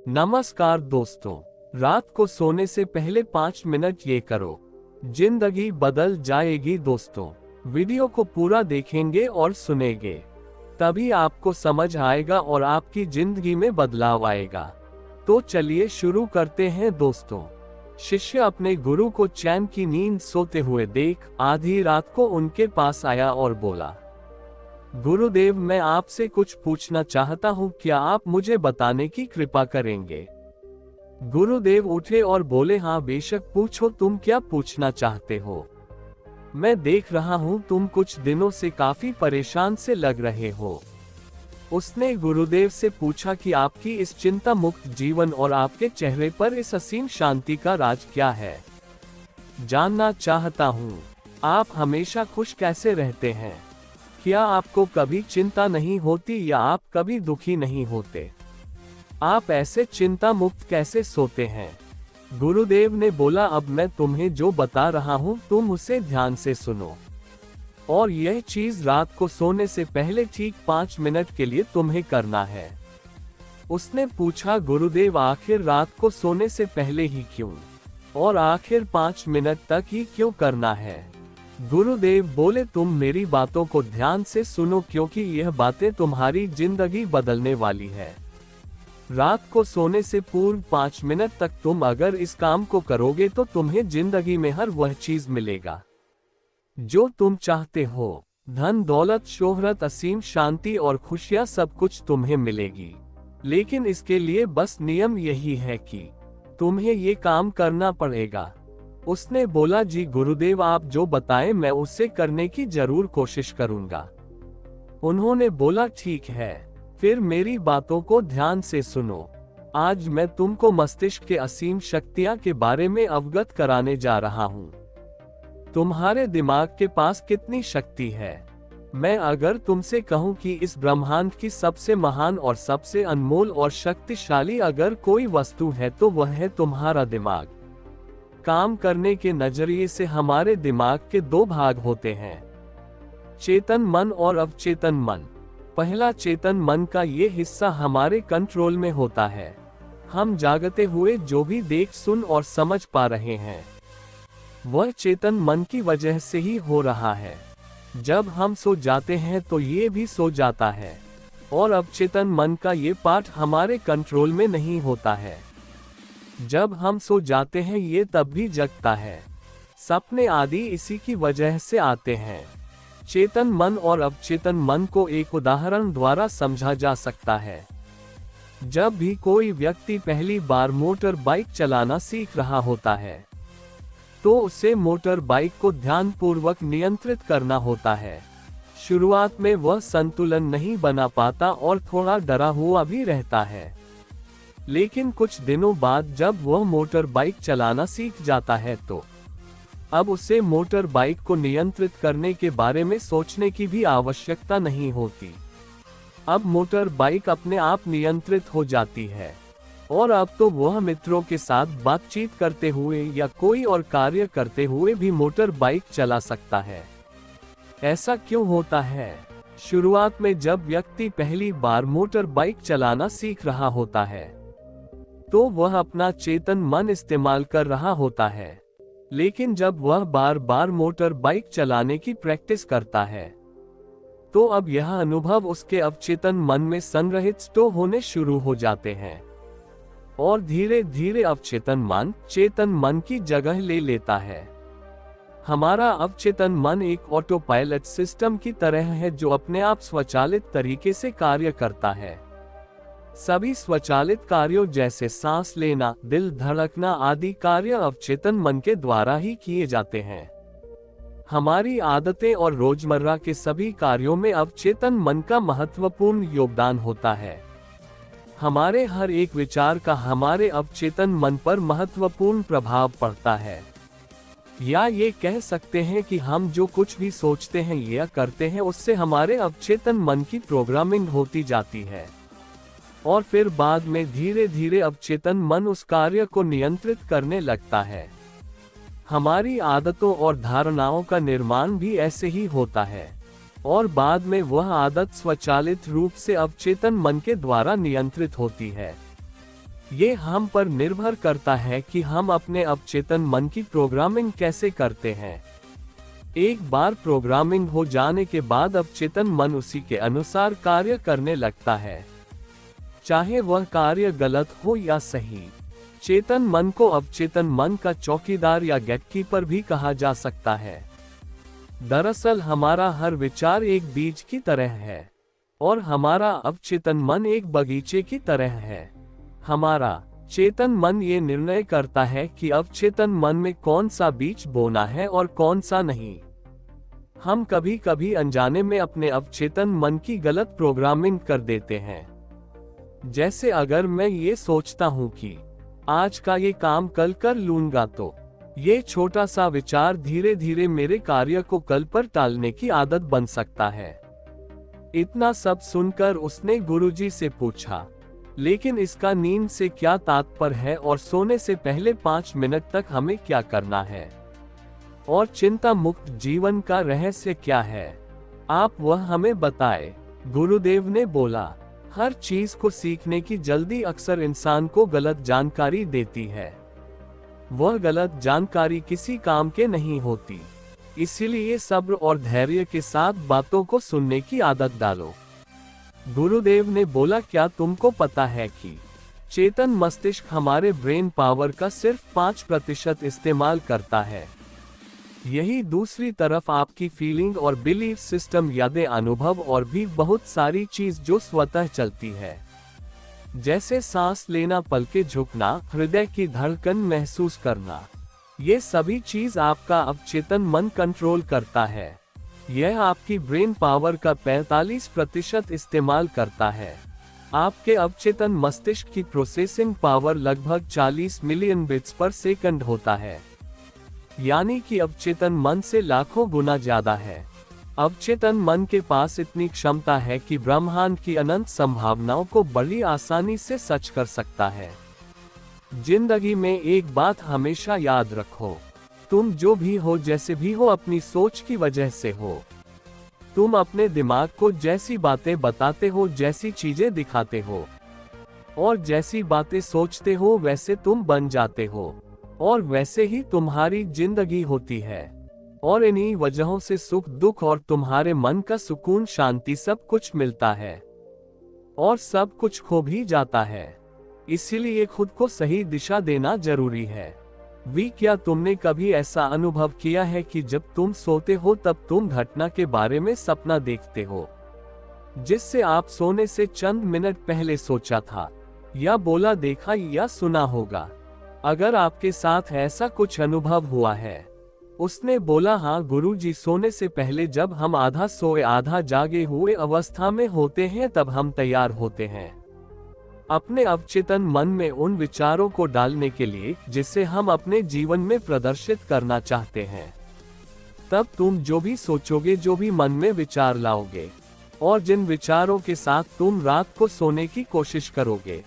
नमस्कार दोस्तों, रात को सोने से पहले 5 मिनट ये करो, जिंदगी बदल जाएगी। दोस्तों, वीडियो को पूरा देखेंगे और सुनेंगे, तभी आपको समझ आएगा और आपकी जिंदगी में बदलाव आएगा। तो चलिए शुरू करते हैं दोस्तों। शिष्य अपने गुरु को चैन की नींद सोते हुए देख आधी रात को उनके पास आया और बोला, गुरुदेव, मैं आपसे कुछ पूछना चाहता हूँ, क्या आप मुझे बताने की कृपा करेंगे? गुरुदेव उठे और बोले, हाँ बेशक पूछो, तुम क्या पूछना चाहते हो? मैं देख रहा हूँ तुम कुछ दिनों से काफी परेशान से लग रहे हो। उसने गुरुदेव से पूछा कि आपकी इस चिंता मुक्त जीवन और आपके चेहरे पर इस असीम शांति का राज क्या है? जानना चाहता हूँ, आप हमेशा खुश कैसे रहते हैं? क्या आपको कभी चिंता नहीं होती या आप कभी दुखी नहीं होते? आप ऐसे चिंता मुक्त कैसे सोते हैं? गुरुदेव ने बोला, अब मैं तुम्हें जो बता रहा हूँ तुम उसे ध्यान से सुनो, और यह चीज रात को सोने से पहले ठीक 5 मिनट के लिए तुम्हें करना है। उसने पूछा, गुरुदेव आखिर रात को सोने से पहले ही क्यों, और आखिर 5 मिनट तक ही क्यों करना है? गुरुदेव बोले, तुम मेरी बातों को ध्यान से सुनो, क्योंकि यह बातें तुम्हारी जिंदगी बदलने वाली है। रात को सोने से पूर्व 5 मिनट तक तुम अगर इस काम को करोगे तो तुम्हें जिंदगी में हर वह चीज मिलेगा जो तुम चाहते हो। धन, दौलत, शोहरत, असीम शांति और खुशियां, सब कुछ तुम्हें मिलेगी। लेकिन इसके लिए बस नियम यही है कि तुम्हें ये काम करना पड़ेगा। उसने बोला, जी गुरुदेव, आप जो बताएं मैं उससे करने की जरूर कोशिश करूंगा। उन्होंने बोला, ठीक है, फिर मेरी बातों को ध्यान से सुनो। आज मैं तुमको मस्तिष्क के असीम शक्तियां के बारे में अवगत कराने जा रहा हूं। तुम्हारे दिमाग के पास कितनी शक्ति है? मैं अगर तुमसे कहूं कि इस ब्रह्मांड की सबसे महान और सबसे अनमोल और शक्तिशाली अगर कोई वस्तु है तो वह है तुम्हारा दिमाग। काम करने के नजरिए से हमारे दिमाग के 2 भाग होते हैं, चेतन मन और अवचेतन मन। पहला चेतन मन का ये हिस्सा हमारे कंट्रोल में होता है। हम जागते हुए जो भी देख, सुन और समझ पा रहे हैं वह चेतन मन की वजह से ही हो रहा है। जब हम सो जाते हैं तो ये भी सो जाता है, और अवचेतन मन का ये पार्ट हमारे कंट्रोल में नहीं होता है। जब हम सो जाते हैं ये तब भी जगता है। सपने आदि इसी की वजह से आते हैं। चेतन मन और अवचेतन मन को एक उदाहरण द्वारा समझा जा सकता है। जब भी कोई व्यक्ति पहली बार मोटर बाइक चलाना सीख रहा होता है तो उसे मोटर बाइक को ध्यानपूर्वक नियंत्रित करना होता है। शुरुआत में वह संतुलन नहीं बना पाता और थोड़ा डरा हुआ भी रहता है, लेकिन कुछ दिनों बाद जब वह मोटर बाइक चलाना सीख जाता है तो अब उसे मोटर बाइक को नियंत्रित करने के बारे में सोचने की भी आवश्यकता नहीं होती। अब मोटर बाइक अपने आप नियंत्रित हो जाती है, और अब तो वह मित्रों के साथ बातचीत करते हुए या कोई और कार्य करते हुए भी मोटर बाइक चला सकता है। ऐसा क्यों होता है? शुरुआत में जब व्यक्ति पहली बार मोटर बाइक चलाना सीख रहा होता है तो वह अपना चेतन मन इस्तेमाल कर रहा होता है, लेकिन जब वह बार बार मोटर बाइक चलाने की प्रैक्टिस करता है तो अब यह अनुभव उसके अवचेतन मन में संग्रहित स्टोर होने शुरू हो जाते हैं, और धीरे धीरे अवचेतन मन चेतन मन की जगह ले लेता है। हमारा अवचेतन मन एक ऑटो पायलट सिस्टम की तरह है जो अपने आप स्वचालित तरीके से कार्य करता है। सभी स्वचालित कार्यों जैसे सांस लेना, दिल धड़कना आदि कार्य अवचेतन मन के द्वारा ही किए जाते हैं। हमारी आदतें और रोजमर्रा के सभी कार्यों में अवचेतन मन का महत्वपूर्ण योगदान होता है। हमारे हर एक विचार का हमारे अवचेतन मन पर महत्वपूर्ण प्रभाव पड़ता है। या ये कह सकते हैं कि हम जो कुछ भी सोचते हैं या करते हैं उससे हमारे अवचेतन मन की प्रोग्रामिंग होती जाती है, और फिर बाद में धीरे धीरे अवचेतन मन उस कार्य को नियंत्रित करने लगता है। हमारी आदतों और धारणाओं का निर्माण भी ऐसे ही होता है, और बाद में वह आदत स्वचालित रूप से अवचेतन मन के द्वारा नियंत्रित होती है। ये हम पर निर्भर करता है कि हम अपने अवचेतन मन की प्रोग्रामिंग कैसे करते हैं। एक बार प्रोग्रामिंग हो जाने के बाद अवचेतन मन उसी के अनुसार कार्य करने लगता है, चाहे वह कार्य गलत हो या सही। चेतन मन को अवचेतन मन का चौकीदार या गेटकीपर भी कहा जा सकता है। दरअसल हमारा हर विचार एक बीज की तरह है और हमारा अवचेतन मन एक बगीचे की तरह है। हमारा चेतन मन ये निर्णय करता है कि अवचेतन मन में कौन सा बीज बोना है और कौन सा नहीं। हम कभी कभी अनजाने में अपने अवचेतन मन की गलत प्रोग्रामिंग कर देते हैं। जैसे अगर मैं ये सोचता हूँ कि आज का ये काम कल कर लूंगा, तो ये छोटा सा विचार धीरे धीरे मेरे कार्य को कल पर टालने की आदत बन सकता है। इतना सब सुनकर उसने गुरुजी से पूछा, लेकिन इसका नींद से क्या तात्पर्य है और सोने से पहले 5 मिनट तक हमें क्या करना है और चिंता मुक्त जीवन का रहस्य क्या है? आप वह हमें बताएं। गुरुदेव ने बोला, हर चीज को सीखने की जल्दी अक्सर इंसान को गलत जानकारी देती है। वह गलत जानकारी किसी काम के नहीं होती, इसीलिए सब्र और धैर्य के साथ बातों को सुनने की आदत डालो। गुरुदेव ने बोला, क्या तुमको पता है कि चेतन मस्तिष्क हमारे ब्रेन पावर का सिर्फ 5% इस्तेमाल करता है। यही दूसरी तरफ आपकी फीलिंग और बिलीफ सिस्टम, यादें, अनुभव और भी बहुत सारी चीज जो स्वतः चलती है, जैसे सांस लेना, पलके झुकना, हृदय की धड़कन महसूस करना, ये सभी चीज आपका अवचेतन मन कंट्रोल करता है। यह आपकी ब्रेन पावर का 45% इस्तेमाल करता है। आपके अवचेतन मस्तिष्क की प्रोसेसिंग पावर लगभग 40 मिलियन बिट्स पर सेकंड होता है, यानी कि अवचेतन मन से लाखों गुना ज्यादा है। अवचेतन मन के पास इतनी क्षमता है कि ब्रह्मांड की अनंत संभावनाओं को बड़ी आसानी से सच कर सकता है। जिंदगी में एक बात हमेशा याद रखो, तुम जो भी हो, जैसे भी हो, अपनी सोच की वजह से हो। तुम अपने दिमाग को जैसी बातें बताते हो, जैसी चीजें दिखाते हो और जैसी बातें सोचते हो, वैसे तुम बन जाते हो और वैसे ही तुम्हारी जिंदगी होती है। और इन्हीं वजहों से सुख दुख और तुम्हारे मन का सुकून, शांति, सब कुछ मिलता है और सब कुछ खो भी जाता है। इसीलिए खुद को सही दिशा देना जरूरी है। क्या तुमने कभी ऐसा अनुभव किया है कि जब तुम सोते हो तब तुम घटना के बारे में सपना देखते हो जिससे आप सोने से चंद मिनट पहले सोचा था या बोला, देखा या सुना होगा? अगर आपके साथ ऐसा कुछ अनुभव हुआ है। उसने बोला, हाँ गुरुजी, सोने से पहले जब हम आधा सोए आधा जागे हुए अवस्था में होते हैं तब हम तैयार होते हैं अपने अवचेतन मन में उन विचारों को डालने के लिए जिसे हम अपने जीवन में प्रदर्शित करना चाहते हैं। तब तुम जो भी सोचोगे, जो भी मन में विचार लाओगे और जिन विचारों के साथ तुम रात को सोने की कोशिश करोगे,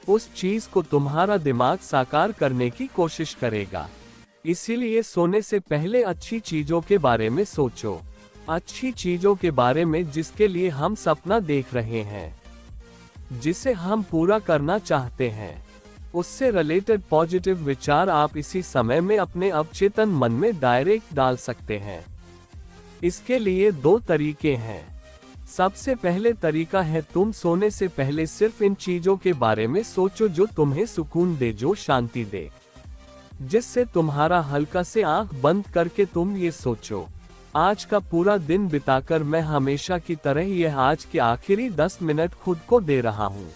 उस चीज को तुम्हारा दिमाग साकार करने की कोशिश करेगा। इसीलिए सोने से पहले अच्छी चीजों के बारे में सोचो, अच्छी चीजों के बारे में जिसके लिए हम सपना देख रहे हैं, जिसे हम पूरा करना चाहते हैं। उससे रिलेटेड पॉजिटिव विचार आप इसी समय में अपने अवचेतन मन में डायरेक्ट डाल सकते हैं। इसके लिए 2 तरीके हैं। सबसे पहले तरीका है, तुम सोने से पहले सिर्फ इन चीजों के बारे में सोचो जो तुम्हें सुकून दे, जो शांति दे, जिससे तुम्हारा हल्का से आंख बंद करके तुम ये सोचो, आज का पूरा दिन बिताकर मैं हमेशा की तरह यह आज के आखिरी 10 मिनट खुद को दे रहा हूँ।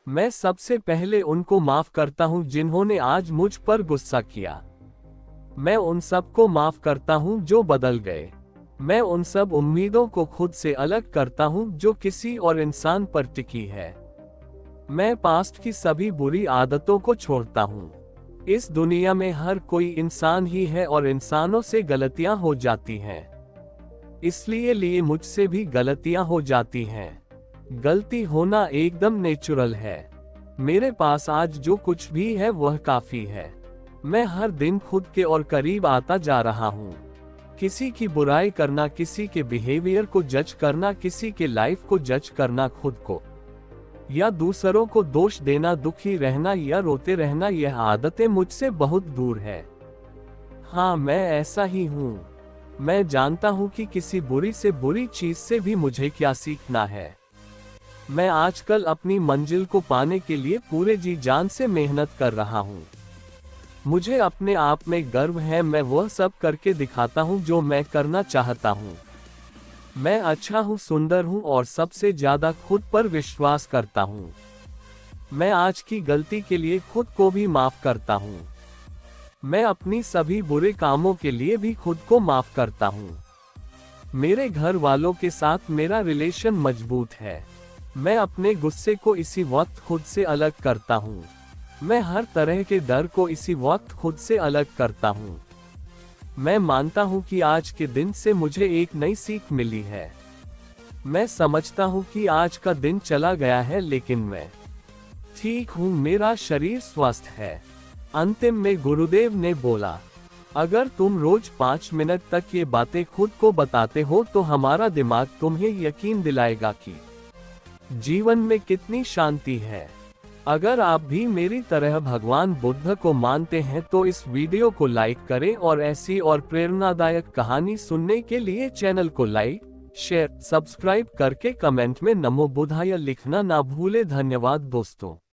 मैं सबसे पहले उनको माफ करता हूँ जिन्होंने आज मुझ पर गुस्सा किया। मैं उन सबको माफ करता हूँ जो बदल गए। मैं उन सब उम्मीदों को खुद से अलग करता हूँ जो किसी और इंसान पर टिकी है। मैं पास्ट की सभी बुरी आदतों को छोड़ता हूँ। इस दुनिया में हर कोई इंसान ही है और इंसानों से गलतियां हो जाती हैं। इसलिए मुझसे भी गलतियां हो जाती हैं। गलती होना एकदम नेचुरल है। मेरे पास आज जो कुछ भी है वह काफी है। मैं हर दिन खुद के और करीब आता जा रहा हूँ। किसी की बुराई करना, किसी के बिहेवियर को जज करना, किसी के लाइफ को जज करना, खुद को या दूसरों को दोष देना, दुखी रहना या रोते रहना, यह आदतें मुझसे बहुत दूर है। हाँ, मैं ऐसा ही हूँ। मैं जानता हूँ कि किसी बुरी से बुरी चीज से भी मुझे क्या सीखना है। मैं आजकल अपनी मंजिल को पाने के लिए पूरे जी जान से मेहनत कर रहा हूँ। मुझे अपने आप में गर्व है। मैं वह सब करके दिखाता हूँ जो मैं करना चाहता हूँ। मैं अच्छा हूँ, सुंदर हूँ और सबसे ज्यादा खुद पर विश्वास करता हूँ। मैं आज की गलती के लिए खुद को भी माफ करता हूँ। मैं अपनी सभी बुरे कामों के लिए भी खुद को माफ करता हूँ। मेरे घर वालों के साथ मेरा रिलेशन मजबूत है। मैं अपने गुस्से को इसी वक्त खुद से अलग करता हूँ। मैं हर तरह के डर को इसी वक्त खुद से अलग करता हूँ। मैं मानता हूँ कि आज के दिन से मुझे एक नई सीख मिली है। मैं समझता हूँ कि आज का दिन चला गया है, लेकिन मैं ठीक हूँ, मेरा शरीर स्वस्थ है। अंतिम में गुरुदेव ने बोला, अगर तुम रोज 5 मिनट तक ये बातें खुद को बताते हो तो हमारा दिमाग तुम्हें यकीन दिलाएगा कि जीवन में कितनी शांति है। अगर आप भी मेरी तरह भगवान बुद्ध को मानते हैं तो इस वीडियो को लाइक करें और ऐसी और प्रेरणादायक कहानी सुनने के लिए चैनल को लाइक, शेयर, सब्सक्राइब करके कमेंट में नमो बुद्धाय लिखना ना भूले। धन्यवाद दोस्तों।